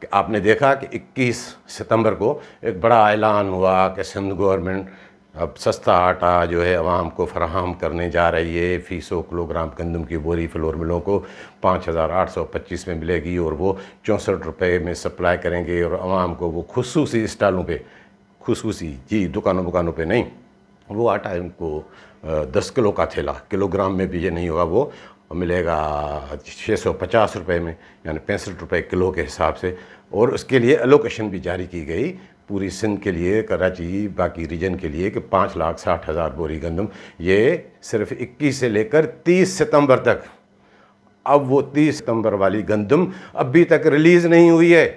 کہ آپ نے دیکھا کہ 21 ستمبر کو ایک بڑا اعلان ہوا کہ سندھ گورنمنٹ اب سستا آٹا جو ہے عوام کو فراہم کرنے جا رہی ہے، فی 100 کلو گرام گندم کی بوری فلور ملوں کو 5,825 میں ملے گی، اور وہ 64 روپے میں سپلائی کریں گے، اور عوام کو وہ خصوصی اسٹالوں پہ، خصوصی دکانوں پہ نہیں، وہ آٹا ان کو 10 کلو کا تھیلا، کلو گرام میں بھی یہ نہیں ہوگا، وہ ملے گا 650 روپے میں، یعنی 65 روپے کلو کے حساب سے، اور اس کے لیے الوکیشن بھی جاری کی گئی پوری سندھ کے لیے، کراچی باقی ریجن کے لیے، کہ 5,60,000 بوری گندم، یہ صرف 21 سے لے کر 30 ستمبر تک۔ اب وہ 30 ستمبر والی گندم ابھی تک ریلیز نہیں ہوئی ہے،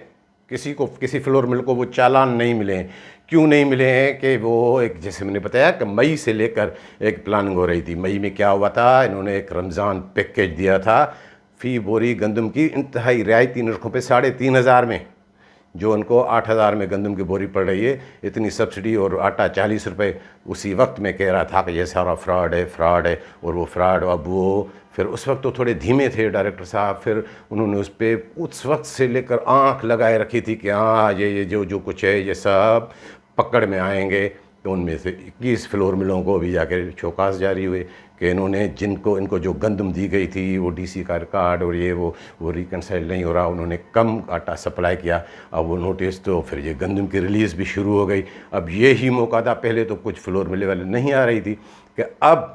کسی فلور مل کو وہ چالان نہیں ملے ہیں۔ کیوں نہیں ملے ہیں؟ کہ وہ ایک، جیسے میں نے بتایا کہ مئی سے لے کر ایک پلاننگ ہو رہی تھی۔ مئی میں کیا ہوا تھا، انہوں نے ایک رمضان پیکیج دیا تھا فی بوری گندم کی انتہائی رعایتی نرخوں پہ 3,500 میں، جو ان کو 8,000 میں گندم کی بوری پڑ رہی ہے، اتنی سبسڈی، اور آٹا 40 روپے اسی وقت میں کہہ رہا تھا کہ یہ سارا فراڈ ہے، اور وہ فراڈ، اب وہ پھر اس وقت تو تھوڑے دھیمے تھے ڈائریکٹر صاحب، پھر انہوں نے اس پہ اس وقت سے لے کر آنکھ لگائے رکھی تھی کہ ہاں یہ جو کچھ ہے یہ سب پکڑ میں آئیں گے۔ تو ان میں سے 21 فلور ملوں کو بھی جا کے چوکاس جاری ہوئے کہ انہوں نے ان کو جو گندم دی گئی تھی وہ ڈی سی کا ریکارڈ اور یہ وہ ریکنسائل نہیں ہو رہا، انہوں نے کم آٹا سپلائی کیا۔ اب وہ نوٹس، تو پھر یہ گندم کی ریلیز بھی شروع ہو گئی۔ اب یہی موقع تھا، پہلے تو کچھ فلور ملے والے نہیں آ رہی تھی، کہ اب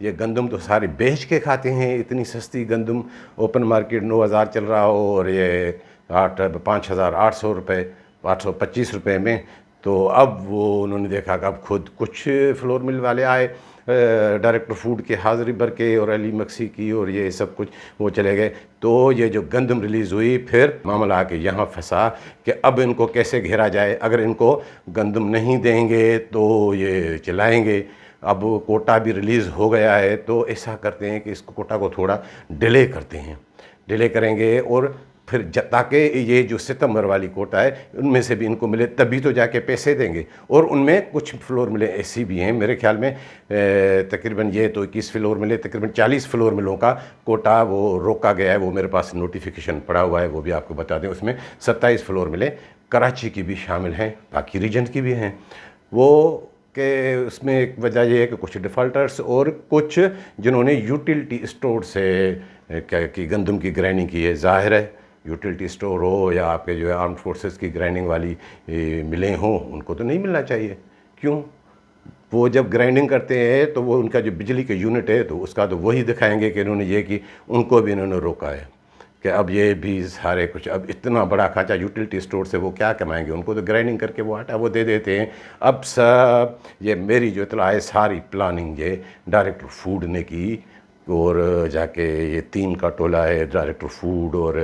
یہ گندم تو سارے بیچ کے کھاتے ہیں، اتنی سستی گندم، اوپن مارکیٹ 9,000 چل رہا ہو، اور یہ 5,800 روپے، 825 روپے میں۔ تو اب وہ انہوں نے دیکھا کہ اب خود کچھ فلور مل والے آئے، ڈائریکٹر فوڈ کی حاضری بھر کے، اور علی مکسی کی، اور یہ سب کچھ وہ چلے گئے۔ تو یہ جو گندم ریلیز ہوئی، پھر معاملہ آ کے یہاں پھنسا کہ اب ان کو کیسے گھیرا جائے، اگر ان کو گندم نہیں دیں گے تو یہ چلائیں گے۔ اب کوٹا بھی ریلیز ہو گیا ہے، تو ایسا کرتے ہیں کہ اس کوٹا کو تھوڑا ڈیلے کریں گے، اور پھر تاکہ یہ جو ستمبر والی کوٹا ہے ان میں سے بھی ان کو ملے، تبھی تو جا کے پیسے دیں گے۔ اور ان میں کچھ فلور ملے ایسی بھی ہیں، میرے خیال میں تقریباً یہ تو 21 فلور ملے، تقریباً 40 فلور ملوں کا کوٹا وہ روکا گیا ہے، وہ میرے پاس نوٹیفیکیشن پڑا ہوا ہے، وہ بھی آپ کو بتا دیں۔ اس میں 27 فلور ملے، کراچی کی بھی شامل ہیں، باقی ریجن کی بھی ہیں۔ وہ کہ اس میں ایک وجہ یہ ہے کہ کچھ ڈیفالٹرز اور کچھ جنہوں نے یوٹیلٹی اسٹور سے کی گندم کی گرائنڈنگ کی ہے، ظاہر ہے یوٹیلٹی اسٹور ہو یا آپ کے جو ہے آرمڈ فورسز کی گرائنڈنگ والی ملیں ہوں، ان کو تو نہیں ملنا چاہیے۔ کیوں؟ وہ جب گرائنڈنگ کرتے ہیں تو وہ ان کا جو بجلی کا یونٹ ہے تو اس کا تو وہی دکھائیں گے کہ انہوں نے یہ کی، ان کو بھی انہوں نے روکا ہے کہ اب یہ بھی سارے کچھ، اب اتنا بڑا کھانچہ یوٹیلٹی اسٹور سے وہ کیا کمائیں گے، ان کو تو گرائنڈنگ کر کے وہ آٹا وہ دے دیتے ہیں۔ اب سب یہ میری جو اطلاع ہے، ساری پلاننگ یہ ڈائریکٹر فوڈ نے کی، اور جا کے یہ 3 کا ٹولہ ہے، ڈائریکٹر فوڈ اور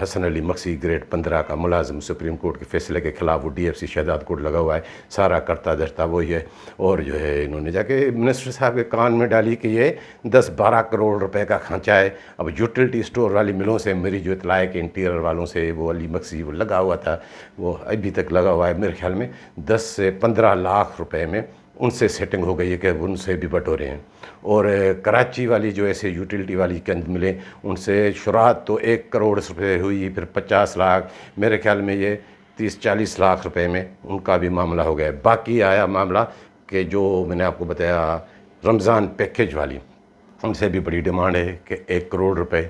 حسن علی مکسی گریڈ 15 کا ملازم، سپریم کورٹ کے فیصلے کے خلاف وہ ڈی ایف سی شہزاد کوٹ لگا ہوا ہے، سارا کرتا دھرتا وہی ہے۔ اور جو ہے انہوں نے جا کے منسٹر صاحب کے کان میں ڈالی کہ یہ 10-12 کروڑ روپے کا کھانچہ ہے۔ اب یوٹیلٹی اسٹور والی ملوں سے میری جو اطلاع ہے کہ انٹیریئر والوں سے وہ علی مکسی وہ لگا ہوا تھا، وہ ابھی تک لگا ہوا ہے، میرے خیال میں 10 سے 15 لاکھ روپے میں ان سے سیٹنگ ہو گئی ہے کہ ان سے بھی بٹورے ہیں۔ اور کراچی والی جو ایسے یوٹیلٹی والی گند ملے، ان سے شروعات تو 1 کروڑ روپے ہوئی، پھر 50 لاکھ، میرے خیال میں یہ 30-40 لاکھ روپے میں ان کا بھی معاملہ ہو گیا ہے۔ باقی آیا معاملہ کہ جو میں نے آپ کو بتایا رمضان پیکیج والی، ان سے بھی بڑی ڈیمانڈ ہے کہ 1 کروڑ روپے۔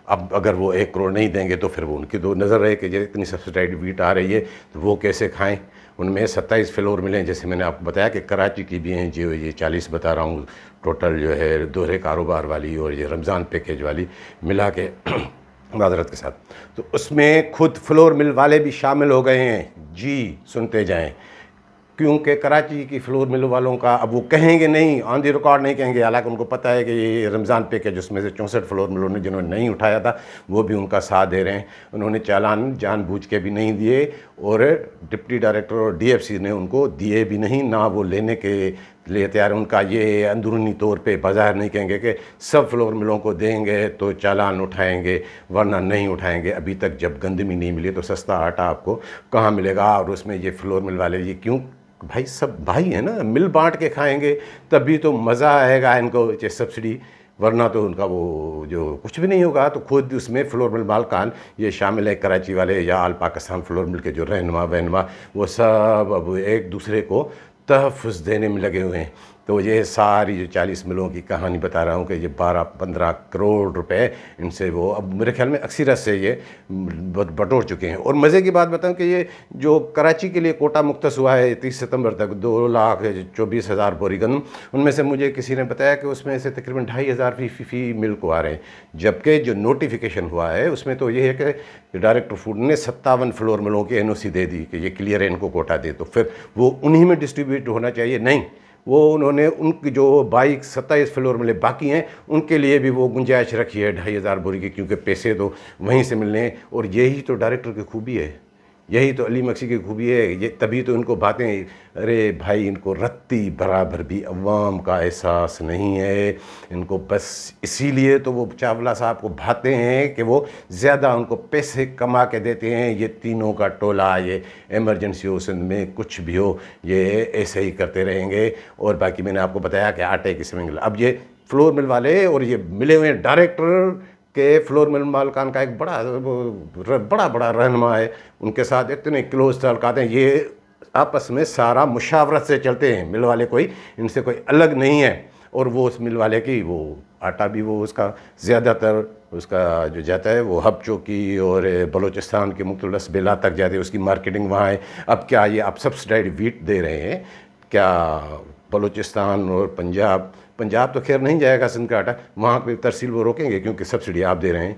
اب اگر وہ 1 کروڑ نہیں دیں گے تو پھر وہ ان کی تو نظر رہے کہ اتنی سبسڈائڈ ویٹ آ رہی ہے تو وہ کیسے کھائیں۔ ان میں 27 فلور ملیں، جیسے میں نے آپ کو بتایا کہ کراچی کی بھی ہیں، جو یہ 40 بتا رہا ہوں ٹوٹل جو ہے دوہرے کاروبار والی اور یہ رمضان پیکیج والی ملا کے معذرت کے ساتھ، تو اس میں خود فلور مل والے بھی شامل ہو گئے ہیں۔ جی سنتے جائیں، کیونکہ کراچی کی فلور مل والوں کا اب وہ کہیں گے نہیں، آن دی ریکارڈ نہیں کہیں گے، حالانکہ ان کو پتہ ہے کہ یہ رمضان پیکیج، اس میں سے 64 فلور ملوں نے جنہوں نے نہیں اٹھایا تھا وہ بھی ان کا ساتھ دے رہے ہیں۔ انہوں نے چالان جان بوجھ کے بھی نہیں دیے، اور ڈپٹی ڈائریکٹر اور ڈی ایف سی نے ان کو دیے بھی نہیں، نہ وہ لینے کے لیے تیار۔ ان کا یہ اندرونی طور پہ بظاہر نہیں کہیں گے کہ سب فلور ملوں کو دیں گے تو چالان اٹھائیں گے، ورنہ نہیں اٹھائیں گے۔ ابھی تک جب گندم ہی نہیں ملی تو سستا آٹا آپ کو کہاں ملے گا؟ اور اس میں یہ فلور مل والے یہ کیوں؟ بھائی سب بھائی ہیں نا، مل بانٹ کے کھائیں گے تبھی تو مزہ آئے گا ان کو۔ سبسڈی ورنہ تو ان کا وہ جو کچھ بھی نہیں ہوگا. تو خود اس میں فلور مل مالکان یہ شامل ہیں کراچی والے یا آل پاکستان فلور مل کے جو رہنما وہنما وہ سب اب ایک دوسرے کو تحفظ دینے میں لگے ہوئے ہیں. تو یہ ساری جو 40 ملوں کی کہانی بتا رہا ہوں کہ یہ 12-15 کروڑ روپے ان سے وہ اب میرے خیال میں اکثریت سے یہ بٹور چکے ہیں. اور مزے کی بات بتاؤں کہ یہ جو کراچی کے لیے کوٹا مختص ہوا ہے 30 ستمبر تک 2,24,000 بوری گندم, ان میں سے مجھے کسی نے بتایا کہ اس میں سے تقریباً 2,500 فی مل کو آ رہے ہیں, جبکہ جو نوٹیفیکیشن ہوا ہے اس میں تو یہ ہے کہ ڈائریکٹر فوڈ نے 57 فلور ملوں کی NOC دے دی کہ یہ کلیئر ہے, ان کو کوٹا دے, تو پھر وہ انہی میں ڈسٹریبیوٹ ہونا چاہیے. نہیں, وہ انہوں نے ان کی جو 27 فلور ملے باقی ہیں ان کے لیے بھی وہ گنجائش رکھی ہے 2,500 بوری کی, کیونکہ پیسے تو وہیں سے ملنے ہیں. اور یہی تو ڈائریکٹر کی خوبی ہے, یہی تو علی مکسی کی خوبی ہے. یہ تبھی تو ان کو باتیں, ارے بھائی ان کو رتی برابر بھی عوام کا احساس نہیں ہے. ان کو بس اسی لیے تو وہ چاولہ صاحب کو بھاتے ہیں کہ وہ زیادہ ان کو پیسے کما کے دیتے ہیں. یہ تینوں کا ٹولہ, یہ ایمرجنسی ہو سندھ میں کچھ بھی ہو, یہ ایسے ہی کرتے رہیں گے. اور باقی میں نے آپ کو بتایا کہ آٹے کی سمنگل, اب یہ فلور مل والے اور یہ ملے ہوئے ڈائریکٹر کہ فلور مل مالکان کا ایک بڑا رہنما ہے, ان کے ساتھ اتنے کلوز تعلقات ہیں. یہ آپس میں سارا مشاورت سے چلتے ہیں, مل والے کوئی ان سے کوئی الگ نہیں ہے. اور وہ اس مل والے کی وہ آٹا بھی وہ اس کا زیادہ تر اس کا جو جاتا ہے وہ ہب چوکی اور بلوچستان کے مختلف اسبیلات تک جاتے ہیں, اس کی مارکیٹنگ وہاں ہے. اب کیا یہ آپ سبسڈائڈ ویٹ دے رہے ہیں کیا بلوچستان اور پنجاب تو خیر نہیں جائے گا سندھ کا آٹا, وہاں پہ ترسیل وہ روکیں گے کیونکہ سبسڈی آپ دے رہے ہیں.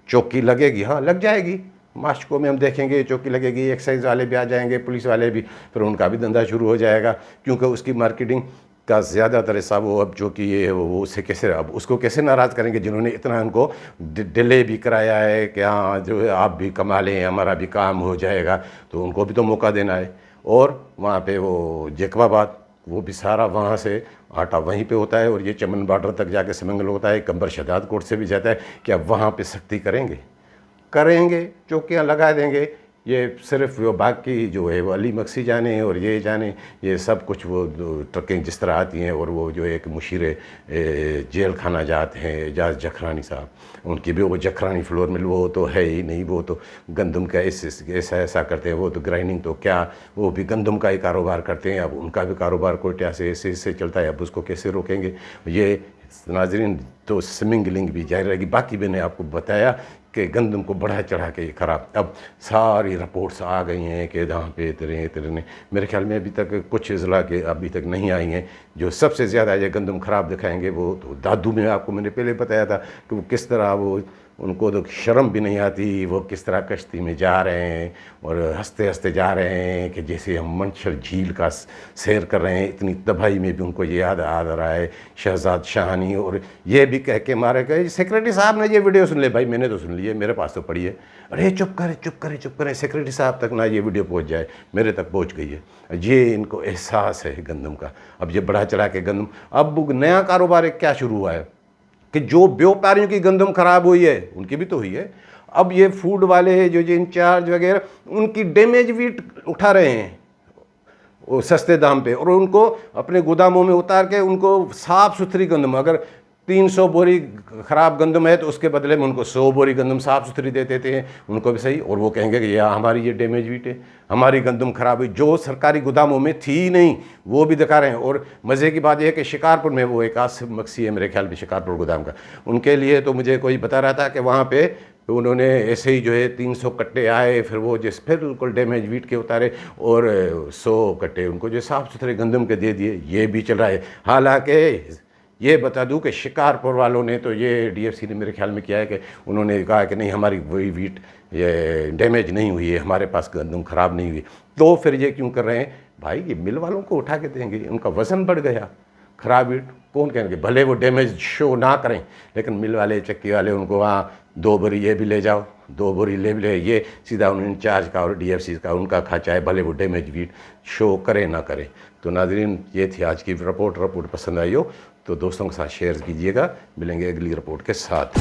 چوکی لگے گی, ہاں لگ جائے گی, ماشکو میں ہم دیکھیں گے چوکی لگے گی, ایکسائز والے بھی آ جائیں گے, پولیس والے بھی, پھر ان کا بھی دھندا شروع ہو جائے گا, کیونکہ اس کی مارکیٹنگ کا زیادہ تر حصہ وہ اب جو کہ یہ وہ اسے کیسے اب اس کو کیسے ناراض کریں گے جنہوں نے اتنا ان کو ڈیلے بھی کرایا ہے کہ ہاں جو ہے آپ بھی کما لیں ہمارا بھی کام ہو جائے گا, تو ان کو بھی تو موقع دینا ہے. اور وہاں پہ وہ جیکب آباد وہ بھی سارا وہاں سے آٹا وہیں پہ ہوتا ہے, اور یہ چمن بارڈر تک جا کے سمنگل ہوتا ہے, کمبر شداد کوٹ سے بھی جاتا ہے. کیا وہاں پہ سختی کریں گے, چوکیاں لگا دیں گے. یہ صرف وہ باقی جو ہے وہ علی مکسی جانے اور یہ جانے, یہ سب کچھ وہ ٹرکیں جس طرح آتی ہیں, اور وہ جو ایک مشیر جیل خانہ جاتے ہیں اعجاز جکھرانی صاحب, ان کی بھی وہ جکھرانی فلور مل وہ تو ہے ہی نہیں, وہ تو گندم کا ایسا کرتے ہیں, وہ تو گرائنڈنگ تو کیا وہ بھی گندم کا ہی کاروبار کرتے ہیں. اب ان کا بھی کاروبار کوئٹہ سے ایسے چلتا ہے, اب اس کو کیسے روکیں گے. یہ ناظرین تو سمنگلنگ بھی جاری رہے گی. باقی میں نے آپ کو بتایا کہ گندم کو بڑھا چڑھا کے یہ خراب, اب ساری رپورٹس آ گئی ہیں کہ جہاں پہ اتنے میرے خیال میں ابھی تک کچھ اضلاع کے ابھی تک نہیں آئی ہیں. جو سب سے زیادہ یہ گندم خراب دکھائیں گے وہ تو دادو میں آپ کو میں نے پہلے بتایا تھا کہ وہ کس طرح وہ ان کو تو شرم بھی نہیں آتی, وہ کس طرح کشتی میں جا رہے ہیں اور ہنستے ہنستے جا رہے ہیں کہ جیسے ہم منشر جھیل کا سیر کر رہے ہیں. اتنی تباہی میں بھی ان کو یہ یاد آ رہا ہے شہزاد شاہانی, اور یہ بھی کہہ کے مارے گئے سیکریٹری صاحب نے یہ ویڈیو سن لے. بھائی میں نے تو سن لی ہے, میرے پاس تو پڑی ہے. ارے چپ کریں سیکریٹری صاحب تک نہ یہ ویڈیو پہنچ جائے, میرے تک پہنچ گئی ہے. یہ ان کو احساس ہے گندم کا. اب یہ بڑھا چڑھا کے گندم, اب نیا کاروبار ایک کیا شروع ہوا ہے کہ جو بیوپاریوں کی گندم خراب ہوئی ہے ان کی بھی تو ہوئی ہے, اب یہ فوڈ والے جو انچارج وغیرہ ان کی ڈیمیج ویٹ اٹھا رہے ہیں وہ سستے دام پہ, اور ان کو اپنے گوداموں میں اتار کے ان کو صاف ستھری گندم, اگر 300 بوری خراب گندم ہے تو اس کے بدلے میں ان کو 100 بوری گندم صاف ستھری دے دیتے ہیں, ان کو بھی صحیح. اور وہ کہیں گے کہ ہماری یہ ڈیمیج ویٹ ہے, ہماری گندم خراب ہوئی, جو سرکاری گوداموں میں تھی نہیں وہ بھی دکھا رہے ہیں. اور مزے کی بات یہ ہے کہ شکارپور میں وہ ایک آصف مکسی ہے میرے خیال میں شکارپور گودام کا, ان کے لیے تو مجھے کوئی بتا رہا تھا کہ وہاں پہ انہوں نے ایسے ہی جو ہے 300 کٹے آئے, پھر وہ پھر بالکل ڈیمیج ویٹ کے اتارے, اور 100 کٹے ان کو جو صاف ستھرے گندم کے دے دیے. یہ بھی چل رہا ہے. حالانکہ یہ بتا دوں کہ شکارپور والوں نے تو یہ ڈی ایف سی نے میرے خیال میں کیا ہے کہ انہوں نے کہا کہ نہیں ہماری وہی ویٹ یہ ڈیمیج نہیں ہوئی ہے, ہمارے پاس گندم خراب نہیں ہوئی. تو پھر یہ کیوں کر رہے ہیں بھائی, یہ مل والوں کو اٹھا کے دیں گے, ان کا وزن بڑھ گیا. خراب ویٹ کون کہیں گے, بھلے وہ ڈیمیج شو نہ کریں لیکن مل والے چکی والے ان کو وہاں 2 بوری یہ بھی لے جاؤ, 2 بوری لے, یہ سیدھا انچارج کا اور ڈی ایف سی کا ان کا کھا, چاہے بھلے وہ ڈیمیج ویٹ شو کرے نہ کرے. تو ناظرین یہ تھی آج کی رپورٹ پسند آئی ہو تو دوستوں کے ساتھ شیئر کیجیے گا. ملیں گے اگلی رپورٹ کے ساتھ.